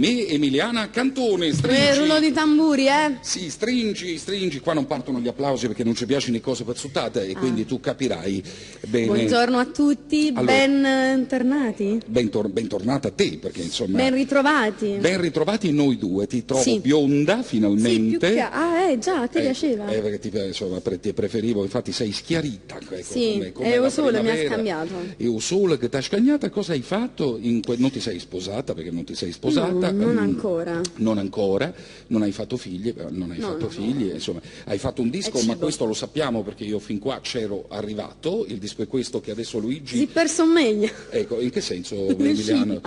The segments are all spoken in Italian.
Me, Emiliana Cantone, stringi. Rullo di tamburi, Sì, stringi, qua non partono gli applausi perché non ci piacciono le cose pazzuttate e quindi tu capirai bene. Buongiorno a tutti, Allora, ben tornati. Bentornata a te, perché insomma... Ben ritrovati. Ben ritrovati noi due, ti trovo Sì. bionda Sì, finalmente. più che... già, a te piaceva? Perché ti preferivo, infatti sei schiarita. Ecco, Sì, come e la il sole mi ha primavera. scambiato. E il sole che ti ha scagnato, cosa hai fatto? Non ti sei sposata, perché non ti sei sposata. No, non ancora. Non ancora, non hai fatto figli, figli, insomma, hai fatto un disco, ma questo lo sappiamo perché io fin qua c'ero arrivato, il disco è questo che adesso Luigi... Si perso meglio. Ecco, in che senso, Emiliano?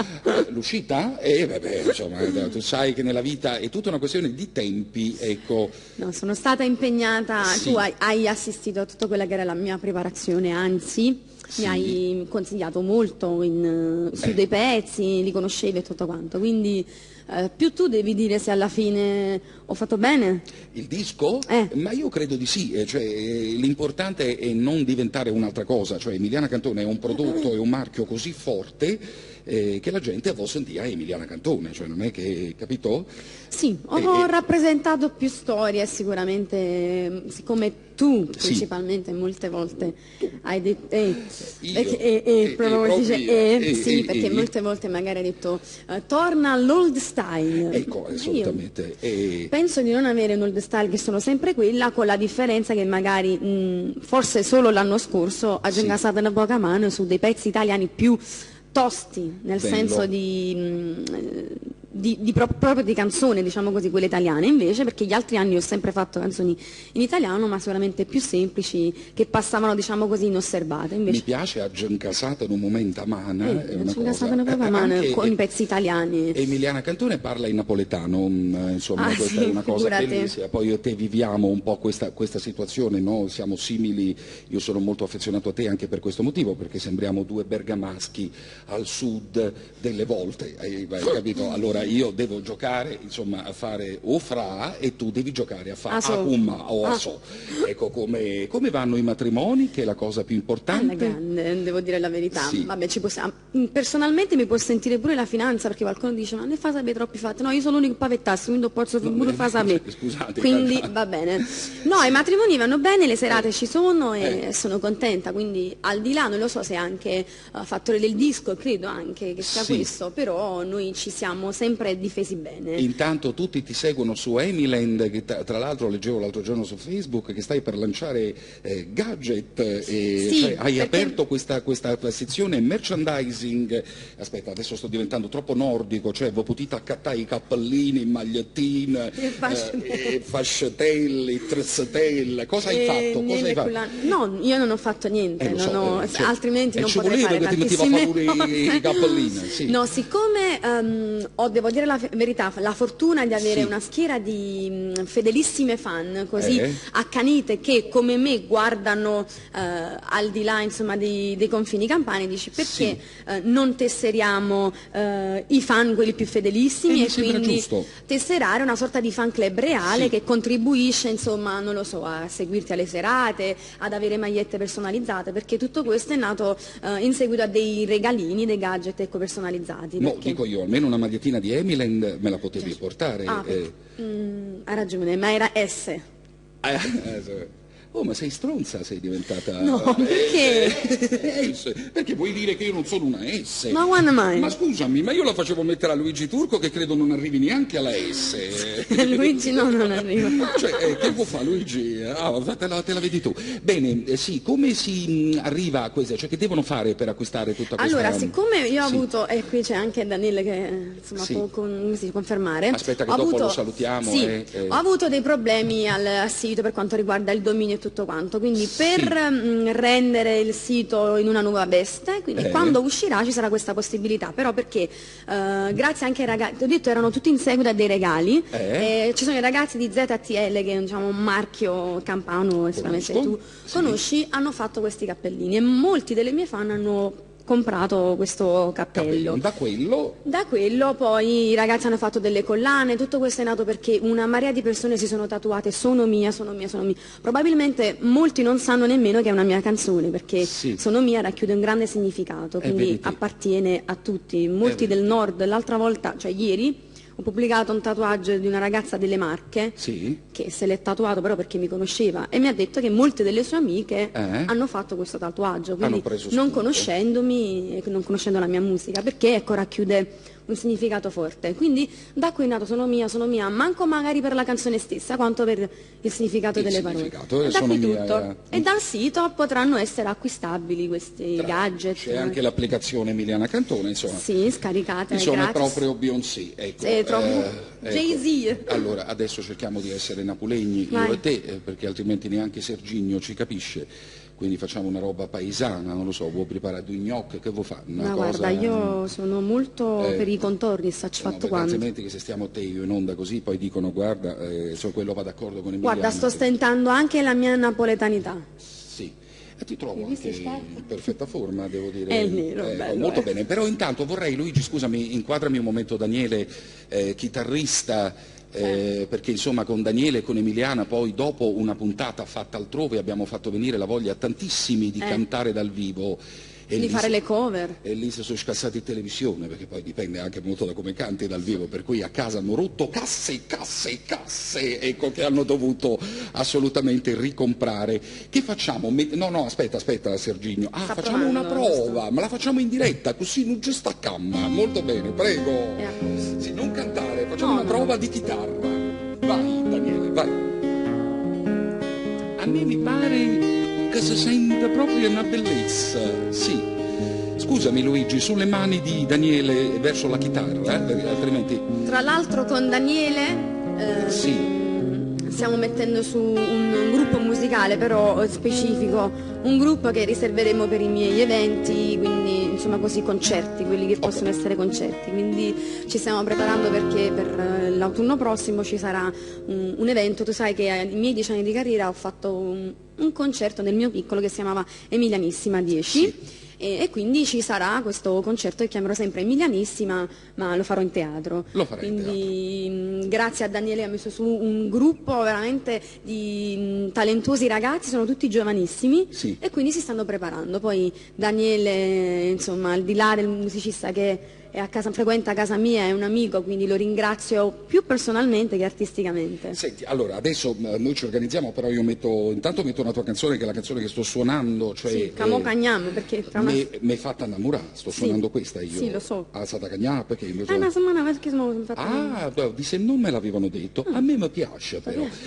L'uscita? Vabbè, insomma, tu sai che nella vita è tutta una questione di tempi, ecco. No, sono stata impegnata, Sì. tu hai assistito a tutta quella che era la mia preparazione, anzi... Sì. Mi hai consigliato molto su dei pezzi, li conoscevi e tutto quanto, quindi più tu devi dire se alla fine ho fatto bene. Il disco? Eh. Ma io credo di sì, l'importante è non diventare un'altra cosa, cioè Emiliana Cantone è un prodotto, è un marchio così forte che la gente vuol sentire Emiliana Cantone, cioè non è che, capito? Sì, ho rappresentato più storie sicuramente, siccome tu principalmente molte volte hai detto perché molte volte magari hai detto torna all'old style. Ecco, assolutamente. Penso di non avere un old style, che sono sempre quella, con la differenza che magari forse solo l'anno scorso ha ingasato una poca mano su dei pezzi italiani più tosti, nel senso proprio di canzone, diciamo così, quelle italiane, invece, perché gli altri anni ho sempre fatto canzoni in italiano, ma sicuramente più semplici, che passavano, diciamo così, inosservate. Invece... Mi piace Aggiancasata in un momento a mano, è una cosa. Con i pezzi italiani. Emiliana Cantone parla in napoletano, insomma, questa è una cosa bellissima. Poi io e te viviamo un po' questa situazione, no? Siamo simili, io sono molto affezionato a te anche per questo motivo, perché sembriamo due bergamaschi al sud delle volte, hai capito? Allora io devo giocare, insomma, a fare o fra e tu devi giocare a fare a umma o a so. Ecco, come vanno i matrimoni, che è la cosa più importante. Grande, devo dire la verità. Sì. Vabbè, personalmente mi può sentire pure la finanza, perché qualcuno dice ma ne fa sapere troppi fatti. No, io sono l'unico pavettasso, quindi posso pure far sapere. Scusate. Quindi va bene. No, i matrimoni vanno bene, le serate ci sono e sono contenta, quindi al di là, non lo so se anche fattore del disco, credo anche che sia questo, però noi ci siamo sempre difesi bene. Intanto tutti ti seguono su Emiland, che tra l'altro leggevo l'altro giorno su Facebook che stai per lanciare gadget, cioè, hai aperto questa sezione merchandising. Aspetta, adesso sto diventando troppo nordico, cioè voi potete accattare i cappellini, i magliettini, i fascitelli, i trezzatelle. Cosa hai fatto? No, io non ho fatto niente, altrimenti non ci potrei fare che ti metteva a i cappellini. Sì. No, siccome devo dire la verità, la fortuna di avere una schiera di fedelissime fan così accanite, che come me guardano al di là, insomma, dei confini campani, dici perché non tesseriamo i fan, quelli più fedelissimi, e quindi tesserare una sorta di fan club reale che contribuisce, insomma, non lo so, a seguirti alle serate, ad avere magliette personalizzate, perché tutto questo è nato in seguito a dei regalini, dei gadget personalizzati. No, dico io, almeno una magliettina di Emiland me la potevi portare. Hai ragione, ma era S. Oh, ma sei stronza, sei diventata... No, perché? Perché vuoi dire che io non sono una S? Ma quando mai? Ma scusami, ma io la facevo mettere a Luigi Turco, che credo non arrivi neanche alla S. Luigi non arriva. Cioè, che può fare Luigi? Te la vedi tu. Bene, sì, come si arriva a queste? Cioè, che devono fare per acquistare tutta questa... Allora, siccome io ho avuto, e qui c'è anche Daniele che insomma può confermare. Aspetta che dopo lo salutiamo. Ho avuto dei problemi al sito per quanto riguarda il dominio e tutto quanto, quindi per rendere il sito in una nuova veste, quindi quando uscirà ci sarà questa possibilità, però perché grazie anche ai ragazzi, ho detto erano tutti in seguito a dei regali, ci sono i ragazzi di ZTL, che è, diciamo, un marchio campano, sicuramente tu conosci, hanno fatto questi cappellini e molti delle mie fan hanno comprato questo cappello. Da quello poi i ragazzi hanno fatto delle collane, tutto questo è nato perché una marea di persone si sono tatuate sono mia. Probabilmente molti non sanno nemmeno che è una mia canzone, perché Sono mia racchiude un grande significato, quindi appartiene a tutti. Molti del nord, l'altra volta, cioè ieri, ho pubblicato un tatuaggio di una ragazza delle Marche che se l'è tatuato però perché mi conosceva e mi ha detto che molte delle sue amiche hanno fatto questo tatuaggio, quindi non conoscendomi e non conoscendo la mia musica, perché ecco racchiude un significato forte. Quindi da qui è nato sono mia, manco magari per la canzone stessa, quanto per il significato delle parole. E da qui tutto. E dal sito potranno essere acquistabili questi gadget. C'è anche l'applicazione Emiliana Cantone, insomma. Sì, scaricate. Insomma, è proprio Beyoncé. Ecco, è proprio Jay-Z. Allora, adesso cerchiamo di essere napolegni, io e te, perché altrimenti neanche Serginio ci capisce. Quindi facciamo una roba paesana, non lo so, vuoi preparare due gnocchi, che vuoi fare? No, guarda, io sono molto per i contorni, saccio fatto quanto. Altrimenti che se stiamo te io in onda così, poi dicono, guarda, quello va d'accordo con Emiliana. Guarda, sto stentando anche la mia napoletanità. Sì. E ti trovo anche in perfetta forma, devo dire. È nero, bello, molto bene. Però intanto vorrei, Luigi, scusami, inquadrami un momento Daniele, chitarrista, perché insomma con Daniele e con Emiliana poi dopo una puntata fatta altrove abbiamo fatto venire la voglia a tantissimi di cantare dal vivo. Di fare le cover. E lì si sono scassati in televisione, perché poi dipende anche molto da come canti dal vivo, per cui a casa hanno rotto casse, ecco, che hanno dovuto assolutamente ricomprare. Che facciamo? No, aspetta Serginio. Facciamo una prova, ma la facciamo in diretta, così non ci staccamma. Molto bene, prego. Sì, non cantare, facciamo una prova di chitarra. Vai Daniele, vai. A me mi pare che si sente proprio una bellezza, sì. Scusami Luigi, sulle mani di Daniele verso la chitarra, altrimenti... Tra l'altro con Daniele stiamo mettendo su un gruppo musicale però specifico, un gruppo che riserveremo per i miei eventi, quindi insomma così concerti, quelli che possono essere concerti, quindi ci stiamo preparando perché per l'autunno prossimo ci sarà un evento. Tu sai che ai miei 10 anni di carriera ho fatto un concerto nel mio piccolo che si chiamava Emilianissima 10 e quindi ci sarà questo concerto che chiamerò sempre Emilianissima, ma lo farò in teatro. Quindi grazie a Daniele ha messo su un gruppo veramente di talentuosi ragazzi, sono tutti giovanissimi e quindi si stanno preparando. Poi Daniele, insomma, al di là del musicista che frequenta a casa mia, è un amico, quindi lo ringrazio più personalmente che artisticamente. Senti, allora adesso noi ci organizziamo, però io intanto metto una tua canzone, che è la canzone che sto suonando, cioè Camo Cagnam, perché tra una... mi fatta innamorare, sto suonando questa io. Sì, lo so. Alzata Cagnam, perché io una settimana perché sono fatta. Di se non me l'avevano detto, a me mi piace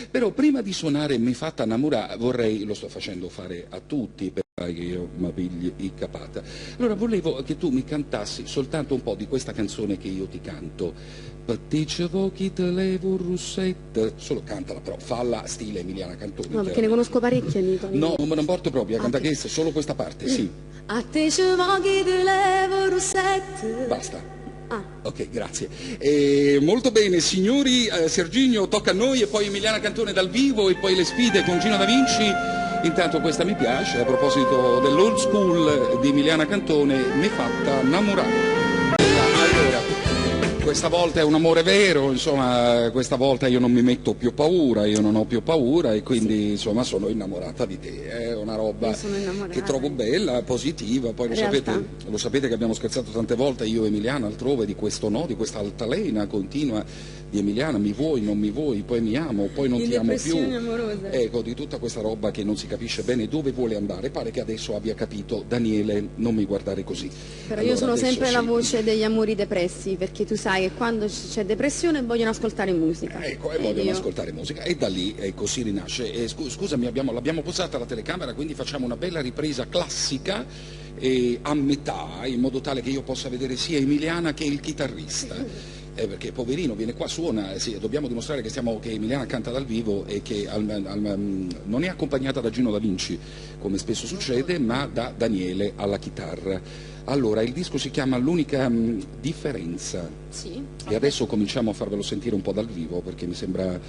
però prima di suonare mi fatta innamorare vorrei, lo sto facendo fare a tutti, che io mi pigli il capata. Allora volevo che tu mi cantassi soltanto un po' di questa canzone che io ti canto. Patticevo chi te levo un russetto. Solo cantala, però falla stile Emiliana Cantone. No, perché ne conosco parecchie, amico. No, non me ne importa proprio, canta che solo questa parte, sì. A te ci chi te levo un russetto. Basta. Ok, grazie. Molto bene, signori, Serginio tocca a noi e poi Emiliana Cantone dal vivo e poi le sfide con Gino Da Vinci. Intanto questa mi piace, a proposito dell'old school di Emiliana Cantone, mi fatta innamorare. Allora, questa volta è un amore vero, insomma, questa volta io non mi metto più paura, io non ho più paura e quindi insomma sono innamorata di te, è una roba che trovo bella, positiva, poi lo sapete che abbiamo scherzato tante volte io e Emiliana altrove di questo di questa altalena continua di Emiliana, mi vuoi, non mi vuoi, poi mi amo, poi non ti amo più, ecco, di tutta questa roba che non si capisce bene dove vuole andare. Pare che adesso abbia capito. Daniele, non mi guardare così. Però allora, io sono sempre la voce degli amori depressi, perché tu sai che quando c'è depressione vogliono ascoltare musica. Ecco, e vogliono ascoltare musica e da lì ecco, si rinasce. Scusami, l'abbiamo posata la telecamera, quindi facciamo una bella ripresa classica a metà, in modo tale che io possa vedere sia Emiliana che il chitarrista. Perché poverino viene qua, suona, dobbiamo dimostrare che Emiliana canta dal vivo e che non è accompagnata da Gino Da Vinci, come spesso succede, ma da Daniele alla chitarra. Allora, il disco si chiama L'unica differenza. E adesso cominciamo a farvelo sentire un po' dal vivo, perché mi sembra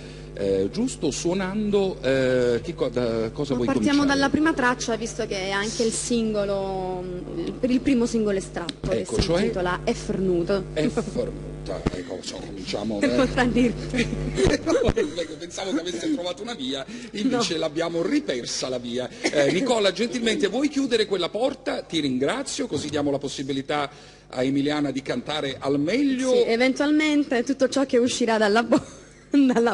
giusto, suonando. Cosa vuoi cominciare? Partiamo dalla prima traccia, visto che è anche il singolo, per il primo singolo estratto, che si intitola Effernuto. Ascolta, ecco, cominciamo. Per contraddirti. Pensavo che avesse trovato una via, invece no, l'abbiamo ripersa la via. Nicola, gentilmente vuoi chiudere quella porta? Ti ringrazio, così diamo la possibilità a Emiliana di cantare al meglio. Sì, eventualmente tutto ciò che uscirà dalla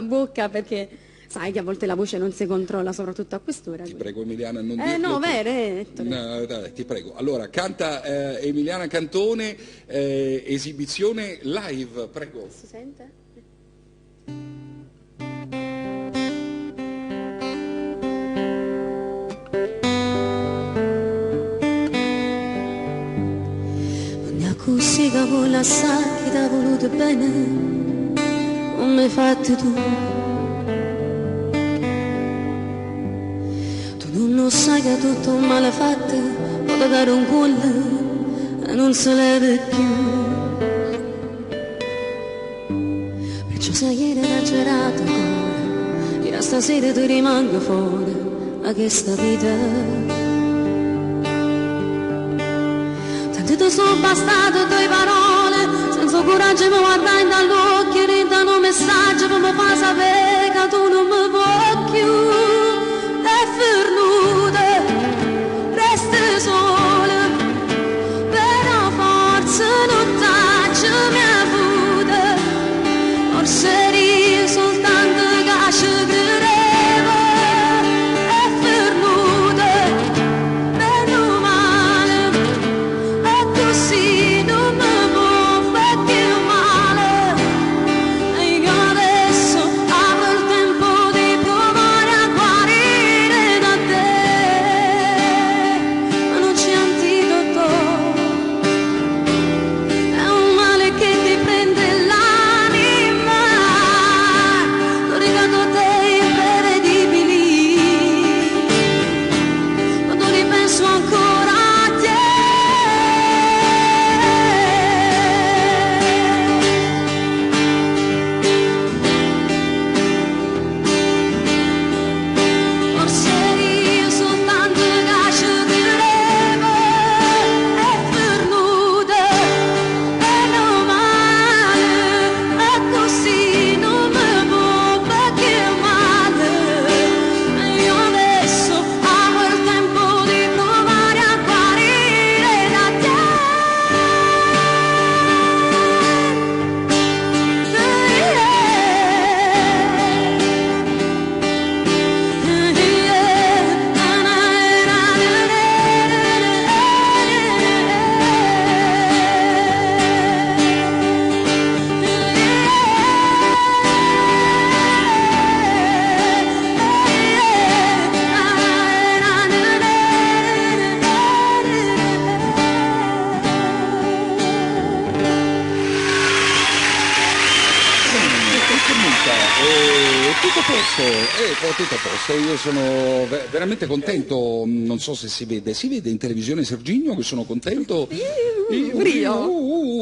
bocca, perché sai che a volte la voce non si controlla, soprattutto a quest'ora. Ti prego Emiliana, non dirlo. No, vero, no, dai, ti prego. Allora, canta Emiliana Cantone, esibizione live, prego. Si sente? Così che vuole assai che ti ha voluto bene, non mi hai fatto tu. Tu non sai che tutto un male fatto può dare un collo e non se leva più. Perciò se ieri era girato ancora, io stasera ti rimango fuori a questa vita. Ti sono bastate tue parole, senza coraggio mi guardai dall'occhio e ridano un messaggio per mi far sapere che tu non mi vuoi più. È fernuta, resta sola, però forza non taccio mi avuta. Forse eri soltanto che ci credevo. È fernuta, meno male. Così non mi può fare più male, e io adesso avevo il tempo di provare a guarire da te, ma non c'è antidoto, è un male che ti prende l'anima, lo ricordo te imprevedibili, quando ripenso ancora a te. Tutto a posto, io sono veramente contento, non so se si vede in televisione Serginio che sono contento.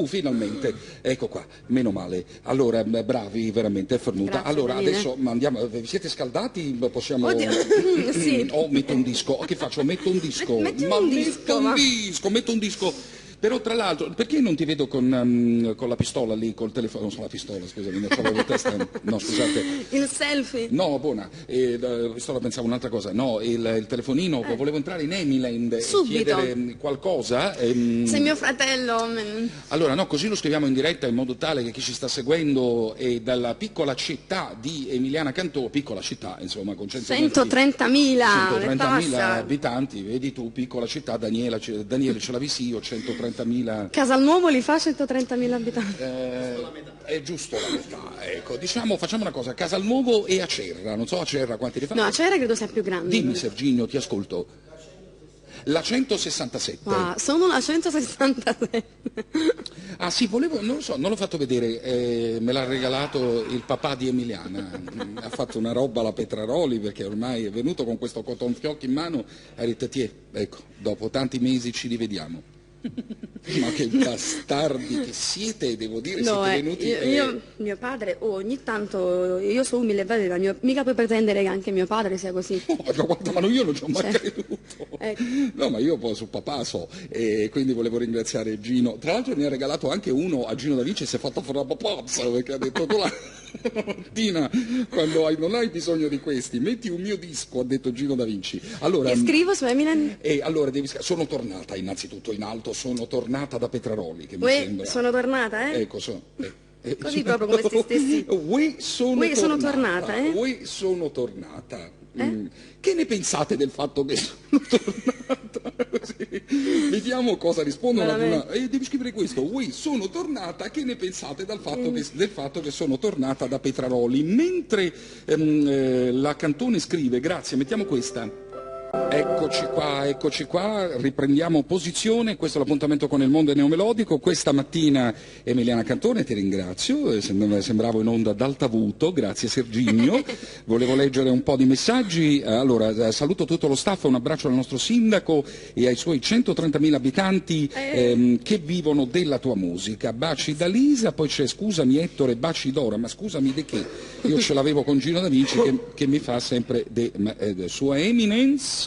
Finalmente, ecco qua, meno male. Allora, bravi, veramente, è fernuta. Grazie, allora, Daniele. adesso andiamo, vi siete scaldati? Possiamo... Oddio, sì. Metto un disco, che faccio? Metto un disco. Metti un disco, Metto un disco. Però tra l'altro, perché non ti vedo con la pistola lì, col telefono, non so la pistola, scusami, non c'avevo la testa, no scusate. Il selfie. No, buona, la pistola pensavo un'altra cosa, no, il telefonino, volevo entrare in Emiland e Subito. chiedere qualcosa. Sei mio fratello. Allora no, così lo scriviamo in diretta in modo tale che chi ci sta seguendo è dalla piccola città di Emiliana Cantone, piccola città insomma con 130.000 abitanti, vedi tu, piccola città, Daniele ce l'avissi io, 130.000. Casalnuovo li fa 130.000 abitanti. È giusto la metà, ecco, diciamo, facciamo una cosa, Casalnuovo e Acerra, non so Acerra quanti ne fa? No, Acerra credo sia più grande. Dimmi Serginio, ti ascolto. La 167. Ah, sono la 167. Ah sì, non lo so, non l'ho fatto vedere, me l'ha regalato il papà di Emiliana, ha fatto una roba alla Petraroli perché ormai è venuto con questo cotonfiocco in mano e ha detto, ecco, dopo tanti mesi ci rivediamo. Ma che bastardi che siete, devo dire, No, siete venuti... mio padre, ogni tanto, io sono umile, ma mica puoi pretendere che anche mio padre sia così. No, ma guarda, ma io non ci ho mai creduto. Ecco. No, ma io poi su papà so, e quindi volevo ringraziare Gino. Tra l'altro mi ha regalato anche uno a Gino Da Vinci, si è fatto fuori la popozza, perché ha detto tu la mattina, quando non hai bisogno di questi, metti un mio disco, ha detto Gino Da Vinci. Allora, E scrivo su Eminem? E allora sono tornata innanzitutto in alto, sono tornata da Petraroli, che mi sembra... Sono tornata, Ecco, Così proprio come se stessi... sono tornata, sono tornata. Che ne pensate del fatto che sono tornata? Sì. Vediamo cosa rispondono ad una... devi scrivere questo. Sono tornata, che ne pensate del fatto che sono tornata da Petraroli? Mentre la Cantone scrive, grazie, mettiamo questa. Eccoci qua, riprendiamo posizione, questo è l'appuntamento con il mondo neomelodico. Questa mattina Emiliana Cantone, ti ringrazio, sembravo in onda ad Altavuto, grazie Serginio. Volevo leggere un po' di messaggi. Allora, saluto tutto lo staff, un abbraccio al nostro sindaco e ai suoi 130.000 abitanti che vivono della tua musica. Baci da Lisa, poi c'è scusami Ettore, baci Dora, ma scusami di che? Io ce l'avevo con Gino Da Vinci che mi fa sempre sua eminence.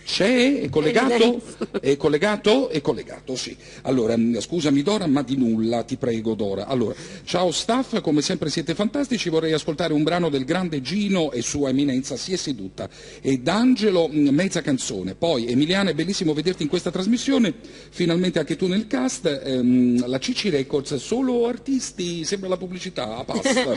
C'è? È collegato? È collegato, sì. Allora, scusami Dora, ma di nulla, ti prego Dora. Allora, ciao staff, come sempre siete fantastici, vorrei ascoltare un brano del grande Gino e sua eminenza si è seduta. E D'Angelo, mezza canzone. Poi, Emiliana, è bellissimo vederti in questa trasmissione, finalmente anche tu nel cast. La Cici Records, solo artisti, sembra la pubblicità, a pasta.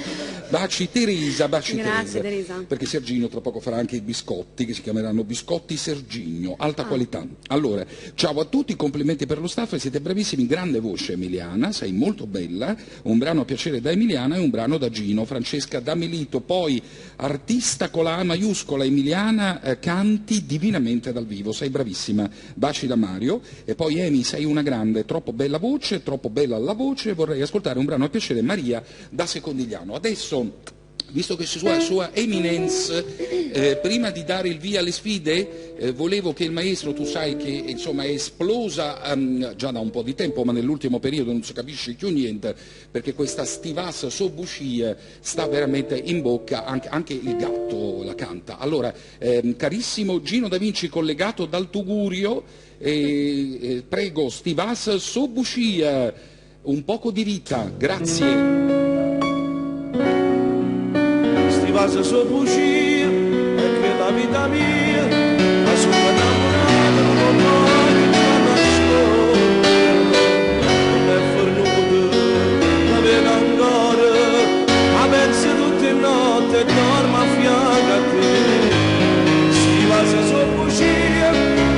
Baci Teresa, Grazie, Teresa. Perché Sergino tra poco farà anche i biscotti, che si chiameranno biscotti Sergino. Alta qualità. Allora, ciao a tutti, complimenti per lo staff, siete bravissimi, grande voce Emiliana, sei molto bella, un brano a piacere da Emiliana e un brano da Gino. Francesca da Milito, poi artista con la A maiuscola, Emiliana, canti divinamente dal vivo, sei bravissima, baci da Mario. E poi Emi, sei una grande, troppo bella voce, troppo bella la voce, vorrei ascoltare un brano a piacere, Maria da Secondigliano. Adesso, visto che sua eminence, prima di dare il via alle sfide, volevo che il maestro, tu sai che insomma è esplosa già da un po' di tempo, ma nell'ultimo periodo non si capisce più niente, perché questa Stivas Sobushie sta veramente in bocca, anche il gatto la canta. Allora, carissimo Gino Da Vinci collegato dal Tugurio, prego Stivas Sobushie, un poco di vita, grazie. Vas a sopuscire perché la vita mia la sua innamorata non voglio nascondere, non è fornuta, la vedo ancora, ma penso tutte le notti e dormo a fianco a te. Si vas a sopuscire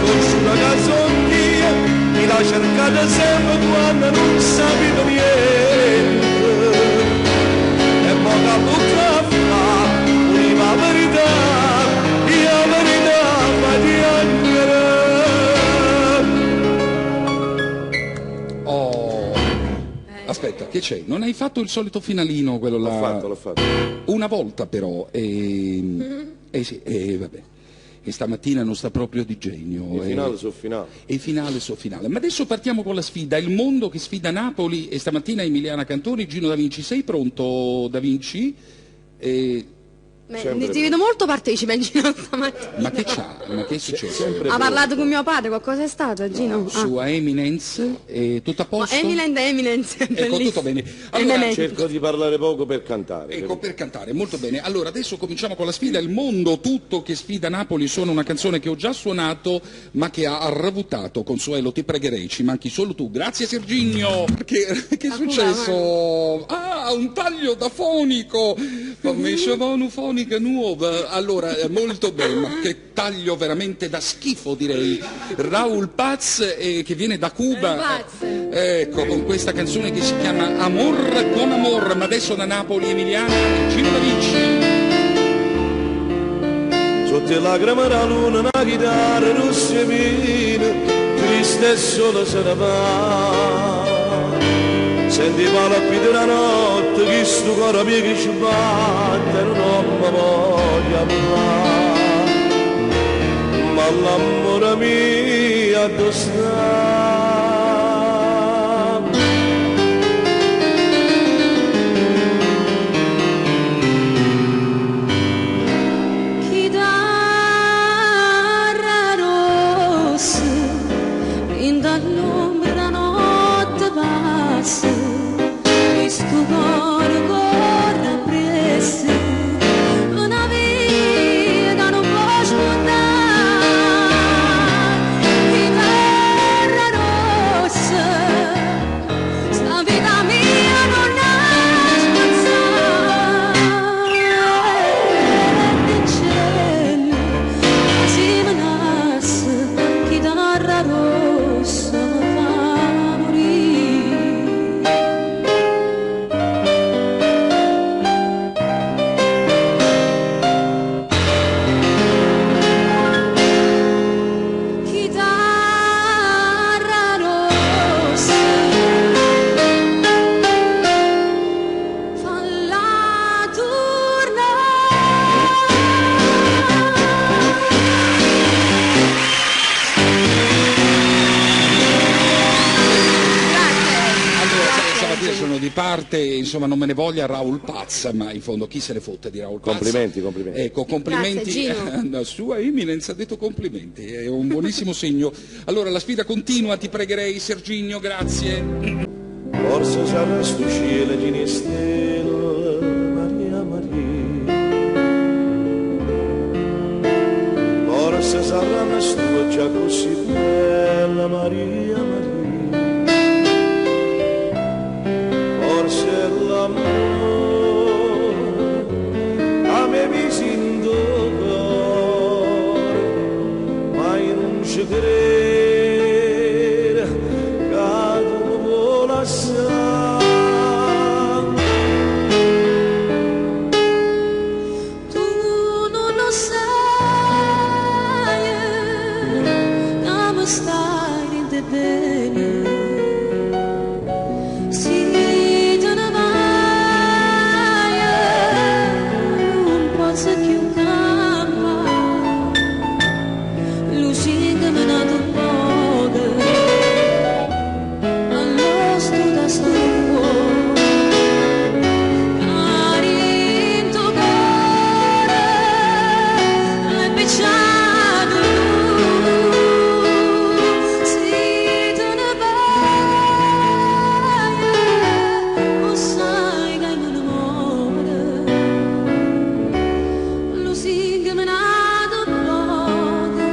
con una casonghia, mi la cercate sempre quando non sapete niente, e poca bocca fa la verità fa piangere. Oh, aspetta, che c'è? Non hai fatto il solito finalino, quello là? L'ho fatto. Una volta però, sì, vabbè. E stamattina non sta proprio di genio. E finale su finale. E finale su finale. Ma adesso partiamo con la sfida. Il mondo che sfida Napoli e stamattina Emiliana Cantoni, Gino Da Vinci. Sei pronto, Da Vinci? Ti vedo molto partecipe in Gino stamattina. Ma che c'ha? Ma che è successo? Ha parlato con mio padre, qualcosa è stato Gino? No, sua eminence, tutto a posto? Eminence, ecco, tutto bene. Allora, cerco di parlare poco per cantare. Ecco, per cantare, molto bene. Allora, adesso cominciamo con la sfida. Il mondo tutto che sfida Napoli suona una canzone che ho già suonato, ma che ha arravutato. Consuelo, ti pregherei, ci manchi solo tu. Grazie Serginio. Che è successo? Ah, un taglio da fonico. Fammi fonica nuova. Allora, molto bene, ma che taglio veramente da schifo, direi. Raul Paz, che viene da Cuba. Ecco, con questa canzone che si chiama Amor con Amor, ma adesso da Napoli, Emiliana, Gino Da Vinci. Sotto la crema della luna, una chitarra rossa e vina, triste e sola se ne va. Senti la più della notte, che sto cuore mio che ci batte, non mi voglio parlare. Ma l'amore mio, dove sta? parte, insomma, non me ne voglia Raul Paz, ma in fondo chi se ne fotte di Raul Paz? Complimenti. Ecco, complimenti. Grazie, Sua Eminenza ha detto complimenti, è un buonissimo segno. Allora, la sfida continua, ti pregherei, Serginio, grazie. Forse sarà sto cielo di stelle, Maria Maria. Forse sarà una stua già così bella, Maria Maria. Forse è l'amore a me mi si indora, ma io non ci credo che tu mi vuoi lasciare. Tu non lo sai, come stai di bene. Si te ne vai, non posso più cambiare. Lusinga me n'ha dato poco, allo studio sto cuore. Cari in tuo cuore, l'hai becciato tu. Si te ne vai, lo sai che hai un amore. Lusinga me n'ha dato poco,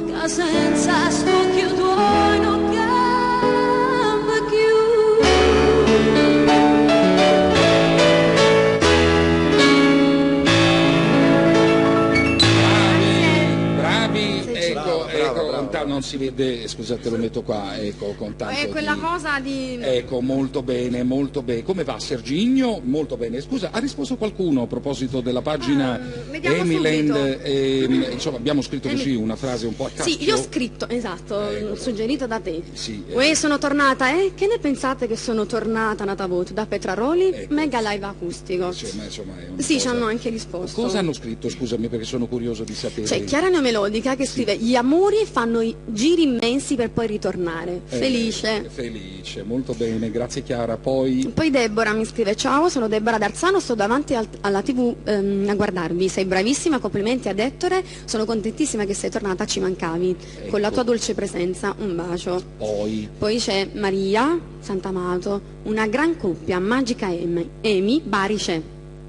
che senza sto occhio tuoi non cambia più. Bravi, Sì, ecco, brava. non si vede, scusate, lo metto qua, ecco, con tanto È quella di- cosa di... Ecco, molto bene, molto bene. Come va Serginio? Molto bene. Scusa, ha risposto qualcuno a proposito della pagina vediamo Emiland? subito. Insomma, abbiamo scritto così una frase un po' a cacchio. Sì, io ho scritto, esatto, suggerito da te. Sì, Uè, sono tornata, Che ne pensate che sono tornata nata voto da Petraroli? Ecco. Mega live acustico. Cioè, ma insomma, è una Sì, ci cosa- hanno anche risposto. Cosa hanno scritto? Scusami, perché sono curioso di sapere. C'è Chiara Neomelodica che scrive: gli amori fanno i giri immensi per poi ritornare. Felice. Felice, molto bene, grazie Chiara. Poi Poi Deborah mi scrive: ciao, sono Deborah D'Arzano, sto davanti alla TV a guardarvi, sei bravissima, complimenti ad Ettore, sono contentissima che sei tornata, ci mancavi, con la tua dolce presenza, un bacio. Poi c'è Maria Santamato, una gran coppia, Magica Emi, Bari c'è.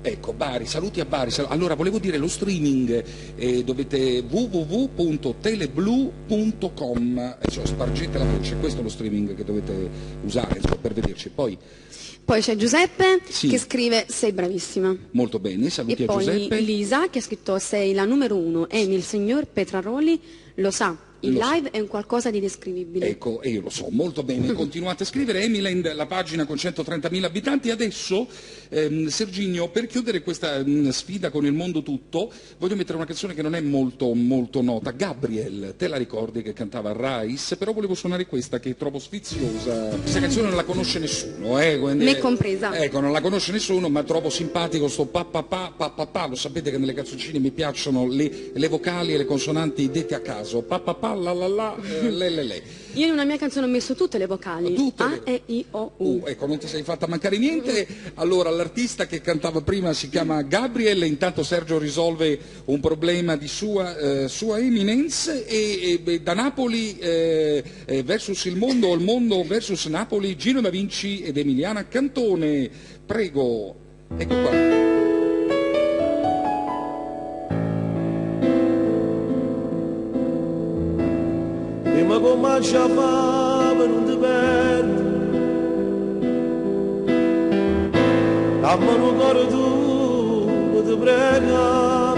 ecco, Bari, saluti a Bari. Allora, volevo dire lo streaming, dovete www.teleblu.com, cioè, spargete la voce, questo è lo streaming che dovete usare, insomma, per vederci. Poi c'è Giuseppe Sì. che scrive: sei bravissima. molto bene, saluti E a poi Giuseppe. Lisa che ha scritto: sei la numero 1, Emi, il signor Petraroli lo sa, il Lo sa. live è un qualcosa di indescrivibile. Ecco, e io lo so, molto bene, continuate a scrivere. Emiland, la pagina con 130.000 abitanti. Adesso, Serginio, per chiudere questa sfida con il mondo tutto, voglio mettere una canzone che non è molto nota. Gabriel, te la ricordi che cantava Rice? Però volevo suonare questa che trovo sfiziosa. Questa canzone non la conosce nessuno, quindi- Me compresa. Ecco, non la conosce nessuno, ma trovo simpatico sto pa pa pa pa pa pa. Lo sapete che nelle canzoncine mi piacciono le vocali e le consonanti dette a caso. Pa pa pa, la la la, le. Io in una mia canzone ho messo tutte le vocali, Tutte A, le- E, I, O, U. Ecco, non ti sei fatta mancare niente. Allora, l'artista che cantava prima si chiama Gabriel, intanto Sergio risolve un problema di sua eminenza e da Napoli versus il mondo, o il mondo versus Napoli, Gino Da Vinci ed Emiliana Cantone. Prego, ecco qua. Prima come ci fava non ti perdi, a mano cuore tu ti prega,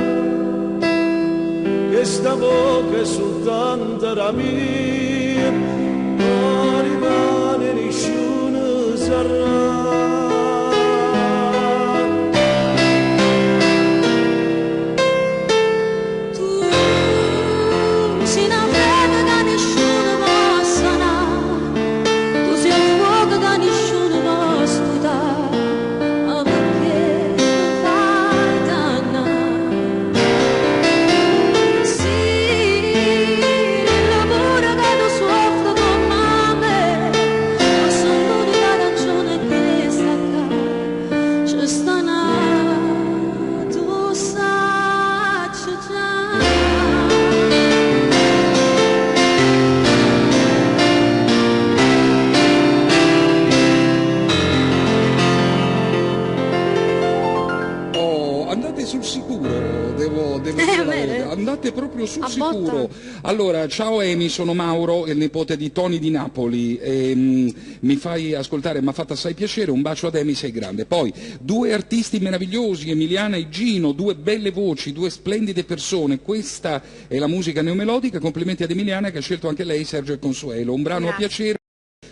che sta bocca è soltanto la mia, ma rimane nessuno sarà. Tu sei una fredda che nessuno può sanare, tu sei un fuoco che nessuno può stutare, ma perché mi fai dannare? Sì, l'amore che tu soffri con me, ma sono l'unica ragione che sta andate sul sicuro, devo dire la verità. Andate proprio sul sicuro. Allora, ciao Amy, sono Mauro, il nipote di Tony di Napoli, mi fai ascoltare, mi ha fatto assai piacere, un bacio ad Amy, sei grande. Poi, due artisti meravigliosi, Emiliana e Gino, due belle voci, due splendide persone, questa è la musica neomelodica, complimenti ad Emiliana che ha scelto anche lei, Sergio e Consuelo, un brano a piacere.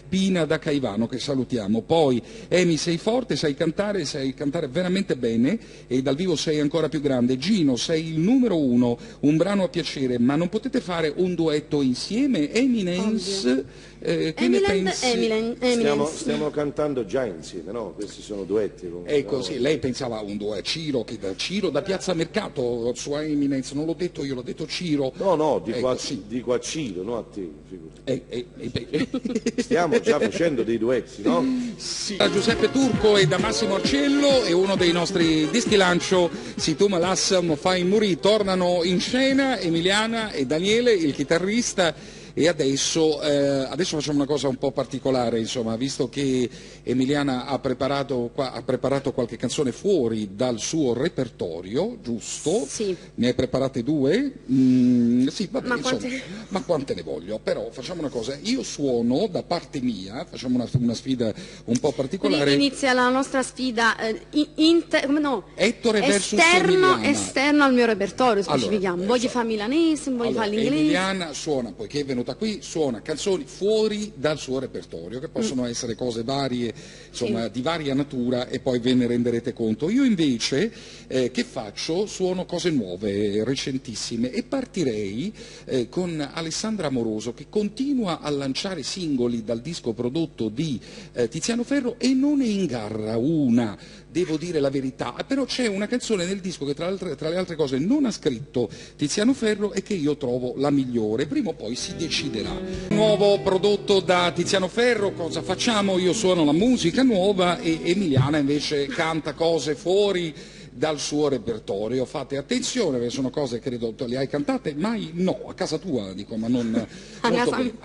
Pina da Caivano, che salutiamo. Poi Amy, sei forte, sai cantare veramente bene e dal vivo sei ancora più grande. Gino, sei il numero uno, un brano a piacere, ma non potete fare un duetto insieme? Eminence, che ne pensi? Stiamo cantando già insieme, no? Questi sono duetti. Comunque, ecco, no? Sì, lei pensava a un duetto, Ciro da Piazza Mercato, sua Eminence, non l'ho detto io, l'ho detto Ciro. No, ecco, sì. dico a Ciro, no a te. Stiamo già facendo dei duetti, no? Sì. Da Giuseppe Turco e da Massimo Arcello e uno dei nostri dischi lancio, Si tu me lassam fai morì, tornano in scena Emiliana e Daniele, il chitarrista. E adesso facciamo una cosa un po' particolare, insomma, visto che Emiliana ha preparato qualche canzone fuori dal suo repertorio, giusto? Sì. Ne hai preparate due? Sì, vabbè, ma quante ne voglio? Però facciamo una cosa, io suono da parte mia, facciamo una sfida un po' particolare. Quindi inizia la nostra sfida Ettore versus Emiliana. Esterno al mio repertorio, specifichiamo. Allora, voglio fare milanese, voglio fare l'inglese. Emiliana suona, poiché è venuta qui, suona canzoni fuori dal suo repertorio, che possono essere cose varie, insomma, di varia natura, e poi ve ne renderete conto. Io invece che faccio? Suono cose nuove, recentissime, e partirei con Alessandra Amoroso, che continua a lanciare singoli dal disco prodotto di Tiziano Ferro e non ne ingarra una. Devo dire la verità, però c'è una canzone nel disco che tra le altre cose non ha scritto Tiziano Ferro e che io trovo la migliore, prima o poi si deciderà. Nuovo prodotto da Tiziano Ferro, cosa facciamo? Io suono la musica nuova e Emiliana invece canta cose fuori dal suo repertorio. Fate attenzione, perché sono cose, credo, le hai cantate mai? No, a casa tua, dico, ma non a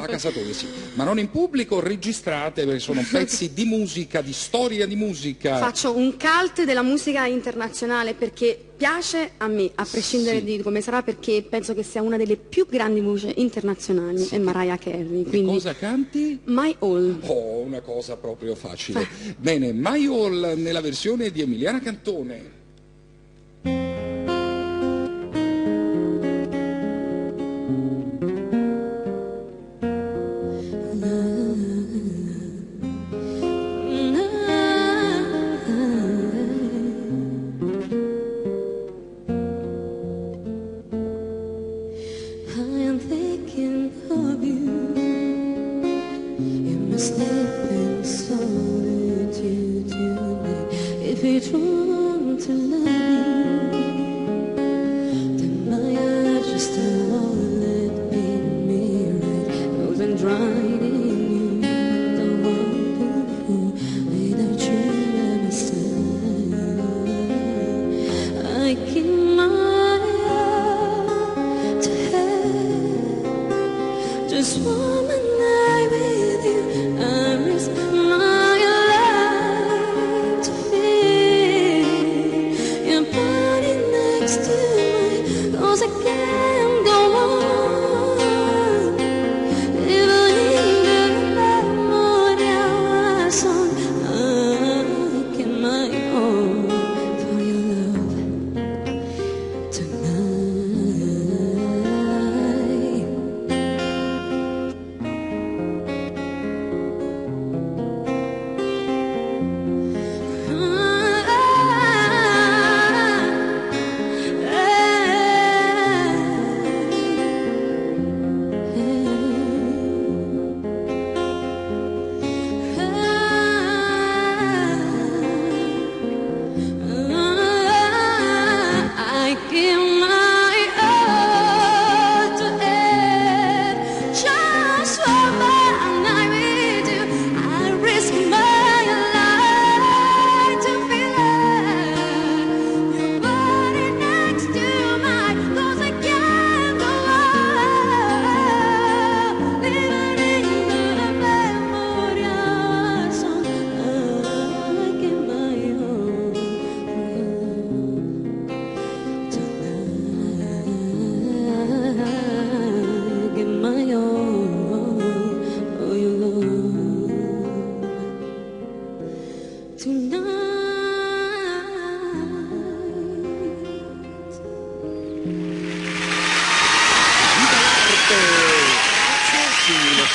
casa tua, sì, ma non in pubblico, registrate, perché sono pezzi di musica, di storia di musica. Faccio un cult della musica internazionale perché piace a me, a prescindere di come sarà, perché penso che sia una delle più grandi voci internazionali, è Mariah Carey. Quindi... Cosa canti? My All. Oh, una cosa proprio facile. Bene, My All nella versione di Emiliana Cantone. It's wrong to love you, then my eyes just won't let me right. Knows I'm driving you, don't want to fool without you by my side. I keep my eye to head, just one night with you. I risk my I can't go on living in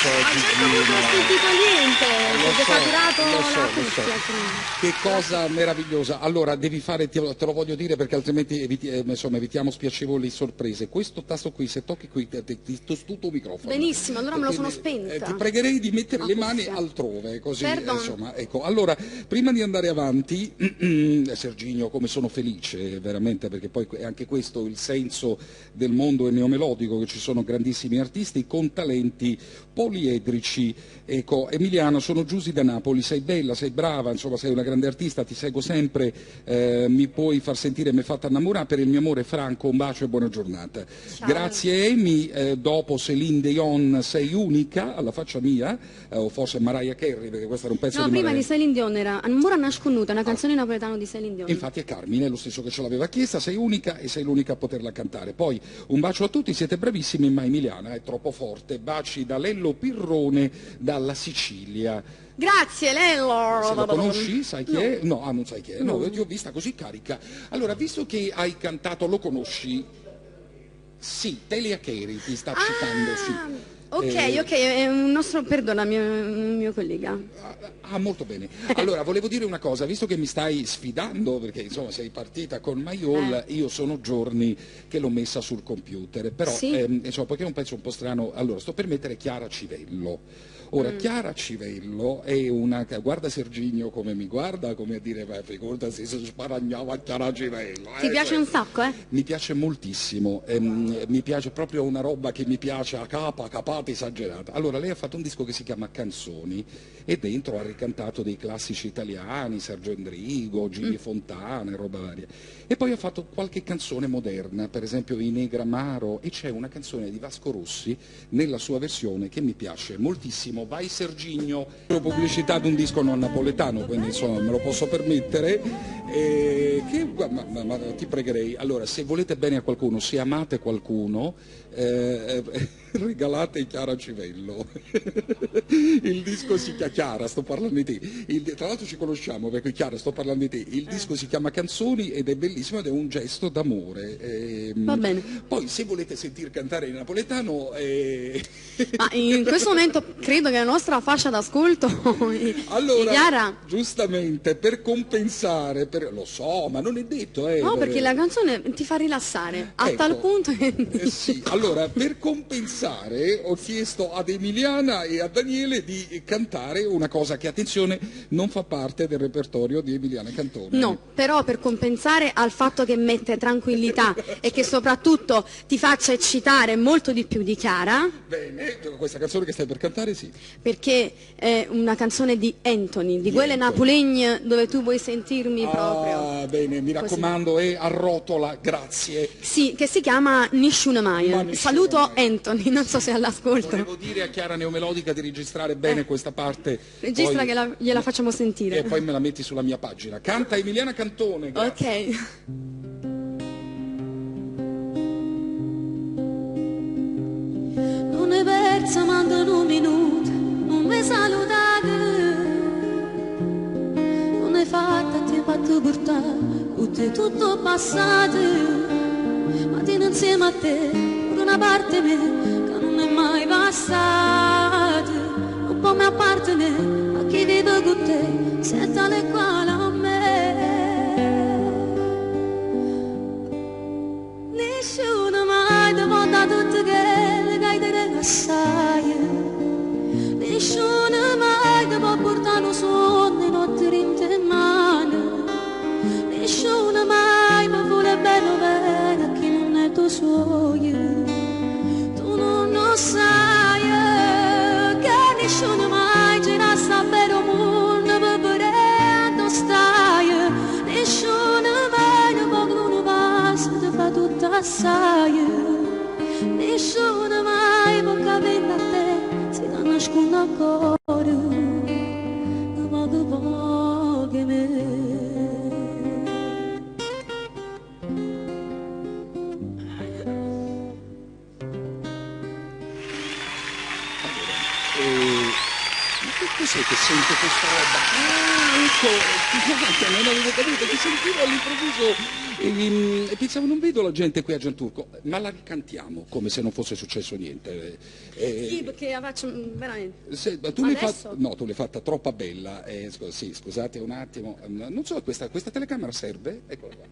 A un certo punto ho sentito niente, si è saturato la cuffia. Che cosa meravigliosa. Allora, devi fare, te lo voglio dire perché altrimenti evitiamo spiacevoli sorprese. Questo tasto qui, se tocchi qui, ti stuto il microfono. Benissimo, allora me lo sono spenta. Ti pregherei di mettere le mani altrove, così, insomma, ecco. Allora, prima di andare avanti, Serginio, come sono felice, veramente, perché poi è anche questo il senso del mondo neomelodico, che ci sono grandissimi artisti con talenti poliedrici. Ecco, Emiliano, sono Giusy da Napoli, sei bella, sei brava, insomma, sei una grande artista, ti seguo sempre, mi puoi far sentire Mi fatta innamorare, per il mio amore franco, un bacio e buona giornata. Ciao. Grazie Amy, dopo Céline Dion sei unica, alla faccia mia, o forse Mariah Carey, perché questo era un pezzo No, di prima Mariah. di Céline Dion era Ancora nasconuta, una canzone napoletana di Céline Dion. Infatti è Carmine, lo stesso che ce l'aveva chiesta, sei unica e sei l'unica a poterla cantare. Poi un bacio a tutti, siete bravissimi, ma Emiliana è troppo forte. Baci da Lello Pirrone dalla Sicilia. Grazie Lello. Se lo conosci? Sai chi è? No, non sai chi è. No, No. ti ho vista così carica. Allora, visto che hai cantato, lo conosci? Sì, Telia Carey ti sta citando, sì. Ok, è un nostro, perdona, mio collega. Molto bene. Allora, volevo dire una cosa, visto che mi stai sfidando, perché insomma sei partita con Maiol, io sono giorni che l'ho messa sul computer, però Sì. insomma, poiché è un pezzo un po' strano, allora sto per mettere Chiara Civello. Ora, Chiara Civello è una... Guarda Serginio come mi guarda, come a dire, beh, figurati se sparagnava Chiara Civello. Ti piace un sacco, eh? Mi piace moltissimo, mi piace proprio una roba che mi piace a capata, esagerata. Allora, lei ha fatto un disco che si chiama Canzoni e dentro ha ricantato dei classici italiani, Sergio Endrigo, Gigi Fontana e roba varia. E poi ha fatto qualche canzone moderna, per esempio I Negramaro, e c'è una canzone di Vasco Rossi nella sua versione che mi piace moltissimo. Vai Serginio, pubblicità di un disco non napoletano, quindi insomma me lo posso permettere. Ma ti pregherei, allora, se volete bene a qualcuno, se amate qualcuno, regalate Chiara Civello. Il disco si chiama Chiara, sto parlando di te. Tra l'altro ci conosciamo perché Chiara, sto parlando di te. Il disco si chiama Canzoni ed è bellissimo ed è un gesto d'amore. Va bene. Poi se volete sentir cantare in napoletano... Ma in questo momento credo che la nostra fascia d'ascolto Allora, Chiara. giustamente, per compensare, lo so, ma non è detto, No, perché la canzone ti fa rilassare a Ecco. tal punto che Sì, allora per compensare ho chiesto ad Emiliana e a Daniele di cantare una cosa che, attenzione, non fa parte del repertorio di Emiliana Cantone. no, però per compensare al fatto che mette tranquillità e che soprattutto ti faccia eccitare molto di più di Chiara, Bene, questa canzone che stai per cantare, sì. perché è una canzone di Anthony, di quelle napolegne dove tu vuoi sentirmi proprio. Bene, mi raccomando, arrotola, grazie. Sì, che si chiama Nishuna Ma Maya. Nishuna Saluto Maya. Anthony, non so se è all'ascolto. Volevo dire a Chiara Neomelodica di registrare bene questa parte. Registra poi- che gliela facciamo sentire. E poi me la metti sulla mia pagina. Canta Emiliana Cantone, grazie. Ok. Non è persa manca un minuto, non mi salutate, non è fatta, ti hai fatto portare, tutto passato, ma tieni insieme a te pure una parte me che non è mai passata, un po' mi appartiene a chi vive con te, sei tale e quale a me. Nessuno mai ti può dare tutto che hai di regassare. Nessuno mai ti può portare un sonno notte rinte in mano. Nessuno mai mi vuole bene a chi non è tuo suoio. Tu non lo sai che nessuno mai gira a sapere un mondo per vedere dove stai. Nessuno mai ne può uno passa ti fa tutto assai. Nessuno mai può capire da te se ti nasconde ancora. Poco me. cos'è che sento questa roba? Ah, ecco, scusate, non avevo capito, che sentivo all'improvviso e pensavo, non vedo la gente qui a Gianturco, ma la ricantiamo come se non fosse successo niente. Sì, perché la faccio veramente. Tu no, tu l'hai fatta troppo bella. Sì, scusate un attimo, non so, questa telecamera serve? Eccola qua.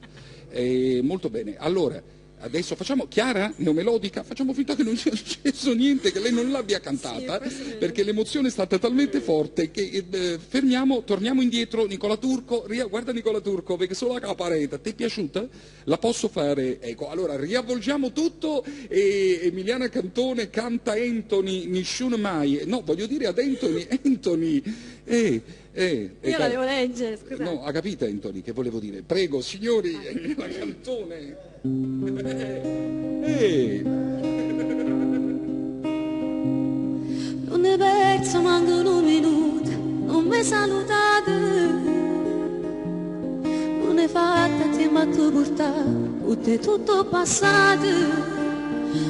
Molto bene, allora. Adesso facciamo, Chiara, neomelodica, facciamo finta che non sia successo niente, che lei non l'abbia cantata, perché l'emozione è stata talmente forte che fermiamo, torniamo indietro, Nicola Turco, guarda Nicola Turco, perché solo la parete, ti è piaciuta? La posso fare? Ecco, allora riavvolgiamo tutto e Emiliana Cantone canta Anthony, nessuno mai, no, voglio dire ad Anthony, io la devo leggere, scusate. No, ha capito Anthony, che volevo dire? Prego, signori, Emiliana Cantone. Non ne perso manco un minuto, non mi salutate, non è fatta tempo a tu portare, è tutto passato,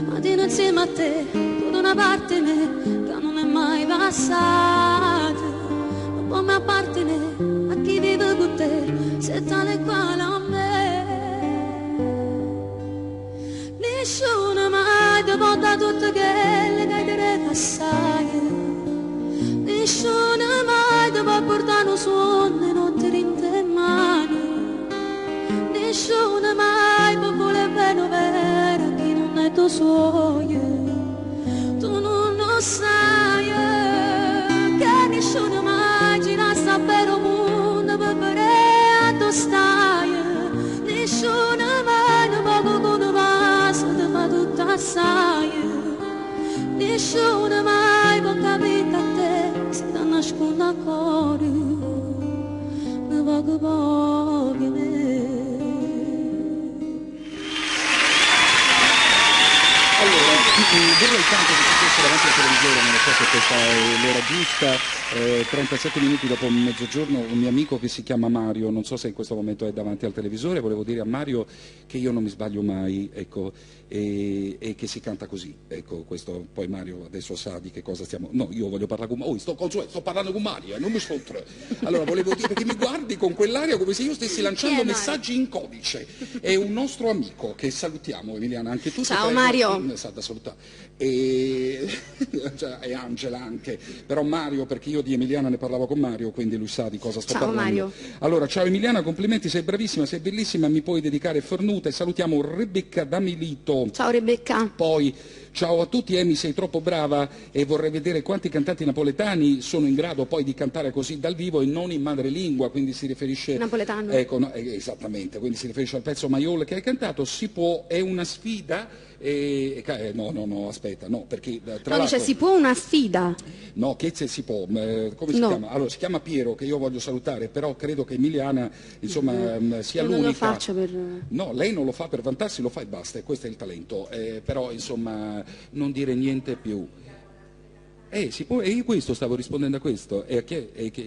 ma tieni insieme a te tutta una parte me che non è mai passata, ma poi mi appartiene a chi vive con te, se tale quale a me. Nessuno mai ti può dare tutto quello che deve passare, nessuno mai ti può portare un suono e non ti rinde mano, nessuno mai può voler bene vero chi non è tuo sogno, tu non lo sai, che nessuno mai gira sta per un mondo per vedere a tu stai, nessuno mai ti può assai, nessuno mai può capire a te se ti nasconde ancora ne poco di me. Allora, vorrei tanto che ci fosse davanti alla televisione, non so se questa è l'ora giusta, 37 minuti dopo mezzogiorno, un mio amico che si chiama Mario, non so se in questo momento è davanti al televisore, volevo dire a Mario che io non mi sbaglio mai, ecco, e che si canta così, ecco, questo, poi Mario adesso sa di che cosa stiamo, no, io voglio parlare con Mario, sto parlando con Mario, non mi sfottro, allora volevo dire, perché mi guardi con quell'aria come se io stessi lanciando messaggi in codice, è un nostro amico che salutiamo, Emiliana, anche tu. Ciao Mario. Sa da salutare, e Angela anche, però Mario, perché io di Emiliana ne parlavo con Mario, quindi lui sa di cosa sto parlando. Mario. Allora, ciao Emiliana, complimenti, sei bravissima, sei bellissima, mi puoi dedicare Fornuta, e salutiamo Rebecca da Milito. Ciao Rebecca. Poi, ciao a tutti, Emi, sei troppo brava e vorrei vedere quanti cantanti napoletani sono in grado poi di cantare così dal vivo e non in madrelingua, quindi si riferisce... Napoletano. Ecco, no, esattamente, quindi si riferisce al pezzo Maiol che hai cantato, si può, è una sfida... no, aspetta, no, perché tra l'altro... si può una sfida? No, che se si può, come si chiama? Allora, si chiama Piero, che io voglio salutare, però credo che Emiliana, insomma, sia l'unica... Non lo faccio per... No, lei non lo fa per vantarsi, lo fa e basta, e questo è il talento, però, insomma, non dire niente più. Si può, e io questo stavo rispondendo a questo,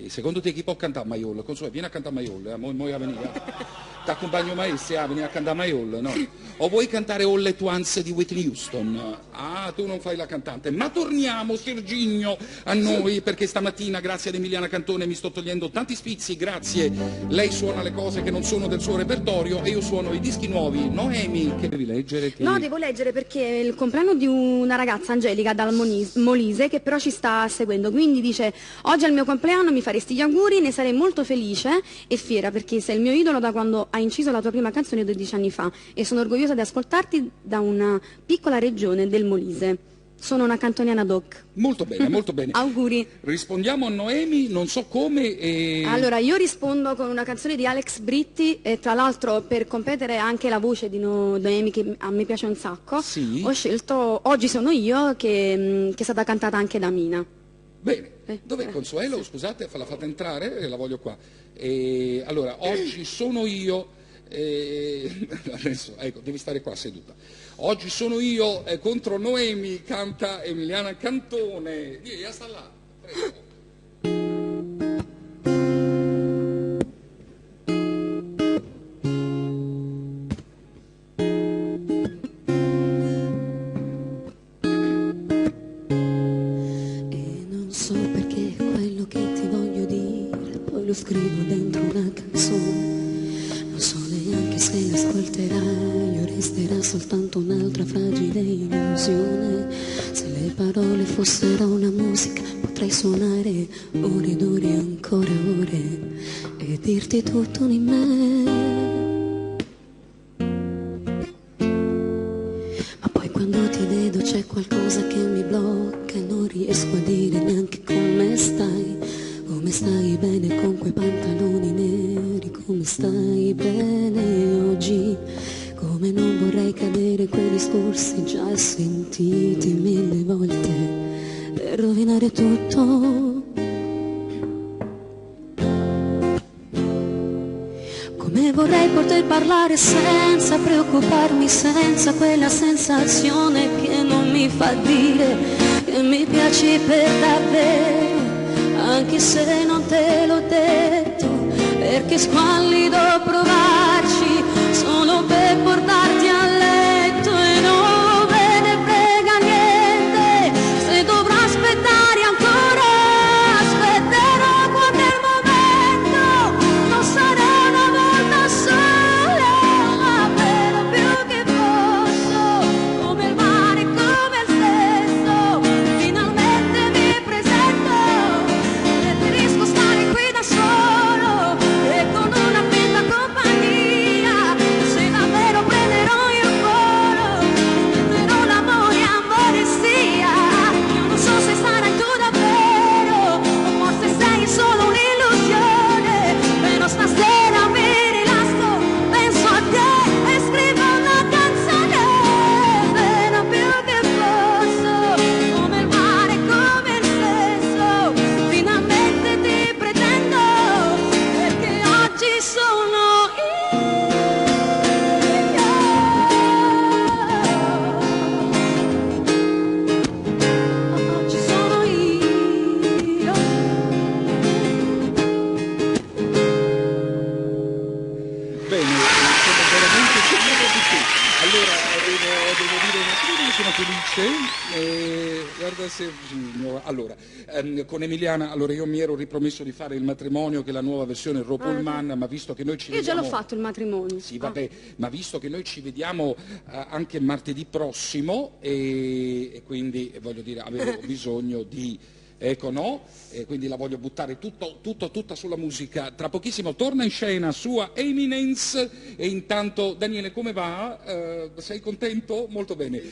secondo te chi può cantare Maiol? Consuelo, vieni a cantare Maiol, mo' a venire. Ti accompagno maestri, vieni a cantare Maiol, no? O vuoi cantare All at Once di Whitney Houston? Ah, tu non fai la cantante. Ma torniamo, Serginio, a noi, perché stamattina, grazie ad Emiliana Cantone, mi sto togliendo tanti sfizi, grazie. Lei suona le cose che non sono del suo repertorio e io suono i dischi nuovi. Noemi, che devi leggere? No, devo leggere perché è il compleanno di una ragazza, Angelica, dal Molise, che però ci sta seguendo. Quindi dice, oggi è il mio compleanno, mi faresti gli auguri, ne sarei molto felice e fiera, perché sei il mio idolo da quando hai inciso la tua prima canzone 12 anni fa e sono orgogliosa di ascoltarti da una piccola regione del Molise. Sono una cantoniana doc. Molto bene, molto bene. Auguri. Rispondiamo a Noemi, non so come... Allora, io rispondo con una canzone di Alex Britti e tra l'altro per competere anche la voce di Noemi che a me piace un sacco, sì. Ho scelto Oggi sono io che è stata cantata anche da Mina. Bene, dov'è Consuelo? Scusate, la fate entrare, la voglio qua. Allora, oggi sono io... adesso, ecco, devi stare qua seduta. Oggi sono io contro Noemi, canta Emiliana Cantone. Via, sta là, prego. E non so perché quello che ti se ascolterai io resterà soltanto un'altra fragile illusione. Se le parole fossero una musica potrei suonare ore ed ore, ancora ore, e dirti tutto di me. Ma poi quando ti vedo c'è qualcosa che mi blocca e non riesco a dire neanche come stai. Come stai bene con quei pantaloni neri, come stai bene oggi, come non vorrei cadere quei discorsi già sentiti 1000 volte per rovinare tutto. Come vorrei poter parlare senza preoccuparmi, senza quella sensazione che non mi fa dire che mi piaci per davvero. Anche se non te l'ho detto, perché squallido provarci solo per portarti a letto e non me ne frega niente. Se dovrò aspettare ancora, aspetterò quando è il momento. Non sarò una volta sola, però più che posso, come il mare, come il stesso, finalmente mi presento. Preferisco stare qui da solo e con una finta compagnia. Se davvero prenderò il volo, metterò l'amore amore sia. Io non so se sarai tu davvero, o forse sei solo un'illusione. Però stasera mi rilasso, penso a te e scrivo una canzone. Appena più che posso, come il mare, come il sesso, finalmente ti pretendo, perché oggi sono io. Oggi sono io. Bene, sono veramente felice di te. Allora, devo dire una cosa, io sono felice. Guarda Serginio, allora, con Emiliana, allora io mi ero ripromesso di fare il matrimonio, che è la nuova versione Ropoliman, ma visto che noi ci Io vediamo... già l'ho fatto il matrimonio. Sì, vabbè, ma visto che noi ci vediamo anche martedì prossimo e quindi voglio dire avevo bisogno di... Ecco, no? E quindi la voglio buttare tutta sulla musica. Tra pochissimo torna in scena Sua Eminence e intanto Daniele come va? Sei contento? Molto bene.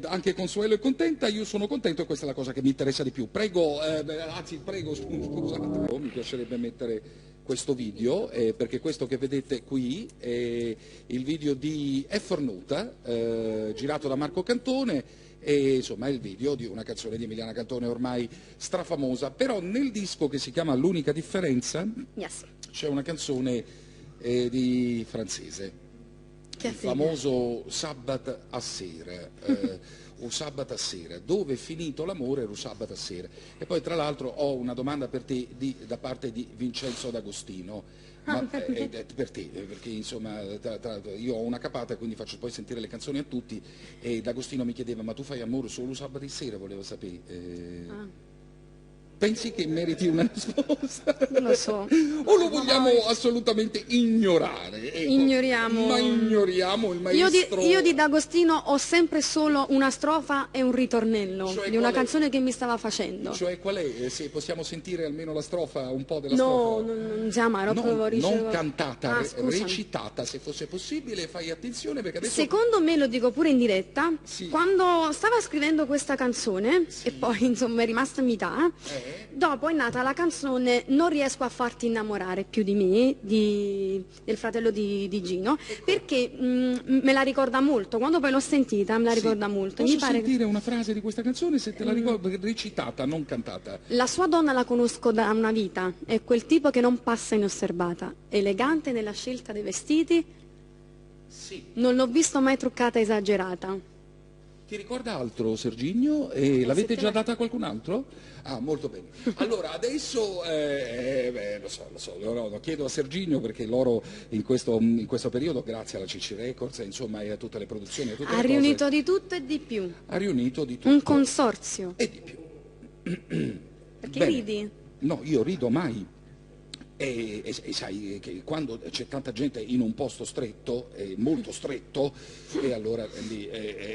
Anche Consuelo è contenta, io sono contento e questa è la cosa che mi interessa di più. Prego, scusate, mi piacerebbe mettere questo video, perché questo che vedete qui è il video di È fornuta, girato da Marco Cantone, e insomma è il video di una canzone di Emiliana Cantone ormai strafamosa, però nel disco che si chiama L'unica differenza Yes. c'è una canzone di francese, Che il famoso Sabbat a sera, o Sabbat a sera, dove è finito l'amore era Sabbat a sera. E poi tra l'altro ho una domanda per te da parte di Vincenzo D'Agostino. Ma, per te, perché insomma io ho una capata, quindi faccio poi sentire le canzoni a tutti, e D'Agostino mi chiedeva: ma tu fai amore solo sabato sera? Volevo sapere. Pensi che meriti una risposta? Non lo so. O lo vogliamo assolutamente ignorare? Ecco. Ignoriamo. Ma ignoriamo il maestro. Io di D'Agostino ho sempre solo una strofa e un ritornello, Cioè, di una qual è? canzone che mi stava facendo. Cioè qual è? Se possiamo sentire almeno la strofa, un po' della No, strofa. non Giamaro, Non cantata, scusami. recitata, se fosse possibile. Fai attenzione perché adesso... Secondo me, lo dico pure in diretta, Sì. quando stava scrivendo questa canzone, e poi insomma è rimasta a metà, dopo è nata la canzone Non riesco a farti innamorare più di me, del fratello di Gino, perché me la ricorda molto, quando poi l'ho sentita me la ricorda molto. Posso Mi pare sentire una frase di questa canzone, se te la ricordo, recitata, non cantata? La sua donna la conosco da una vita, è quel tipo che non passa inosservata, elegante nella scelta dei vestiti, Sì. non l'ho visto mai truccata e esagerata. Ti ricorda altro, Serginio? E l'avete te già la- data a qualcun altro? Ah, molto bene. Allora, adesso, lo so, lo chiedo a Serginio, perché loro in questo periodo, grazie alla CC Records, insomma, e a tutte le produzioni, a tutte Ha le riunito cose, di tutto e di più, ha riunito di tutto. un consorzio. E di più. Perché Bene. ridi? No, io rido mai. E sai che quando c'è tanta gente in un posto stretto, molto stretto, e allora lì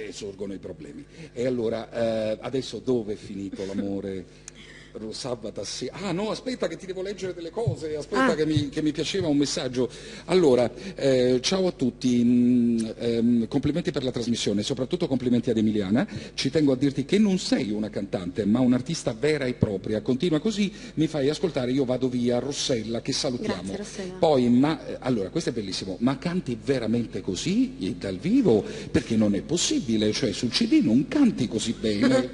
sorgono i problemi. E allora, adesso dove è finito l'amore? Sabato sì. Ah no, aspetta che ti devo leggere delle cose, aspetta che mi piaceva un messaggio. Allora, ciao a tutti, complimenti per la trasmissione, soprattutto complimenti ad Emiliana. Ci tengo a dirti che non sei una cantante, ma un'artista vera e propria. Continua così, mi fai ascoltare, io vado via. Rossella, che salutiamo. Grazie, Rossella. Poi, allora, questo è bellissimo, ma canti veramente così dal vivo? Perché non è possibile, cioè sul CD non canti così bene.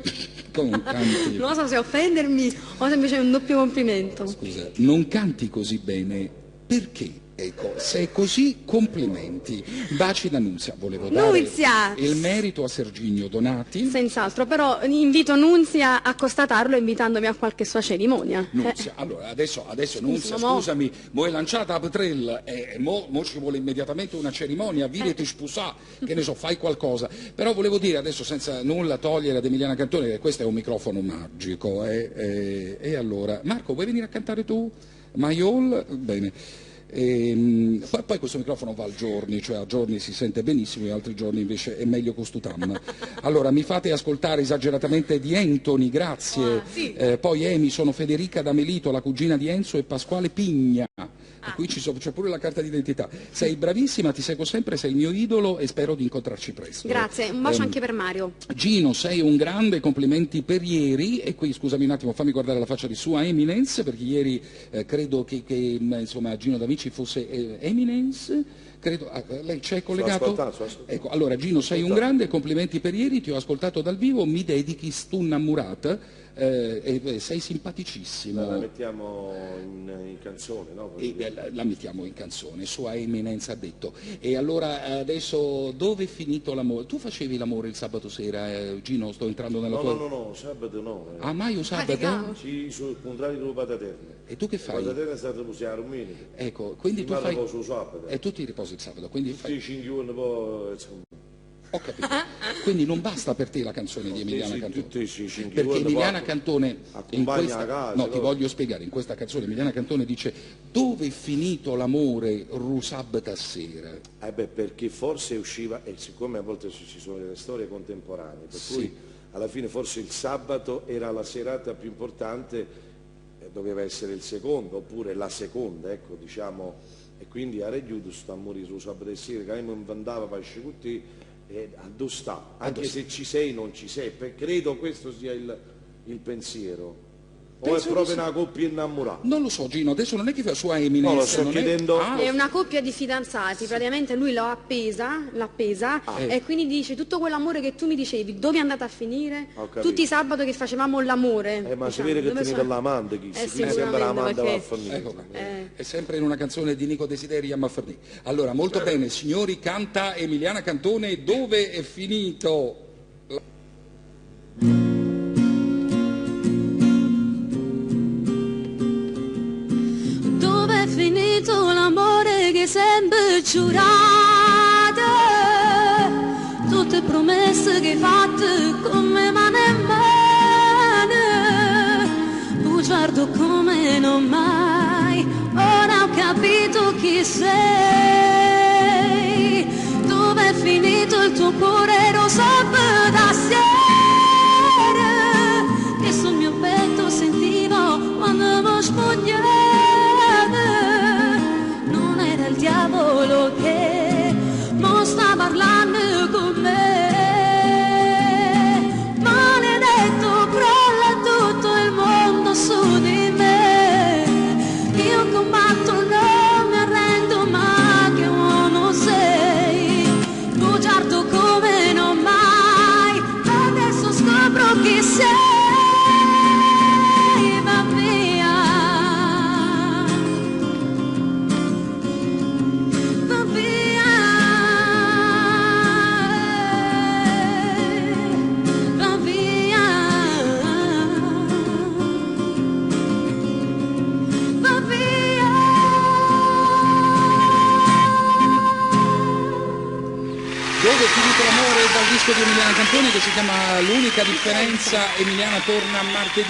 Non canti. Non so se offendermi o se invece è un doppio complimento. Scusa, non canti così bene, perché? Ecco, se è così, complimenti. Baci da Nunzia, volevo dare Nunzia! il merito a Serginio Donati. Senz'altro, però invito Nunzia a constatarlo invitandomi a qualche sua cerimonia. Nunzia, allora adesso Nunzia, scusami, mo è lanciata a Petrel, mo ci vuole immediatamente una cerimonia, viriti spusà, che ne so, fai qualcosa. Però volevo dire adesso, senza nulla togliere ad Emiliana Cantone, che questo è un microfono magico, e allora, Marco, vuoi venire a cantare tu? Maiol? Bene. Poi questo microfono va al giorni, cioè a giorni si sente benissimo e altri giorni invece è meglio costutam. Allora mi fate ascoltare esageratamente di Anthony, grazie. Sì. Poi Emi, sono Federica da Melito, la cugina di Enzo e Pasquale Pigna. E qui c'è pure la carta d'identità. Sei bravissima, ti seguo sempre, sei il mio idolo e spero di incontrarci presto. Grazie, un bacio anche per Mario. Gino, sei un grande, complimenti per ieri. E qui scusami un attimo, fammi guardare la faccia di Sua Eminence, perché ieri credo che insomma Gino D'Amici fosse Eminence. Credo, lei c'è collegato? Ecco, allora Gino, sei un grande, complimenti per ieri, ti ho ascoltato dal vivo, mi dedichi stu innamorata. Sei simpaticissimo. La mettiamo in canzone, no? La mettiamo in canzone, Sua Eminenza ha detto. E allora adesso dove è finito l'amore? Tu facevi l'amore il sabato sera, Gino? Sto entrando nella tua... No, sabato no. Ah, mai o sabato? Sì, sul contrario di Pataterna. E tu che fai? Pataterna è stata usata domenica. Ecco, quindi tu fai... sabato. E tu ti riposi il sabato, quindi fai... Sì, 5 giorni poi... Ho capito. Quindi non basta per te la canzone di Emiliana Cantone. Perché Emiliana Cantone in questa, no, ti voglio spiegare, in questa canzone Emiliana Cantone dice: dove è finito l'amore Rusab tassera? Perché forse usciva, e siccome a volte ci sono delle storie contemporanee, per cui alla fine forse il sabato era la serata più importante, doveva essere il secondo, oppure la seconda, ecco, diciamo, e quindi a Regiudo sta a morire Rusab tassera, che non andava per sciutti. Anche se ci sei non ci sei, credo questo sia il pensiero. O è proprio una coppia innamorata? Non lo so, Gino, adesso non è che fa Sua Eminenza. No, lo sto chiedendo. È una coppia di fidanzati, praticamente lui l'ha appesa e quindi dice: tutto quell'amore che tu mi dicevi, dove è andata a finire? Tutti i sabato che facevamo l'amore. Ma diciamo, si vede che tieni dell'amante, chi sembra l'amante va a finire. Ecco, è sempre in una canzone di Nico Desideri a Mafferni. Allora, molto bene, signori, canta Emiliana Cantone, dove è finito? Finito l'amore che sempre giurato, tutte promesse che hai fatto come mano in mano, bugiardo come non mai, ora ho capito chi sei, dove è finito il tuo cuore rosato da sera, che sul mio petto sentivo quando mi spogliavo. Il diavolo che non sta parlando con me, maledetto, crolla tutto il mondo su di me, io combatto, non mi arrendo, ma che uomo sei, bugiardo come non mai, adesso scopro chi sei. Dove è finito l'amore dal disco di Emiliana Cantone che si chiama L'unica differenza. Emiliana torna martedì.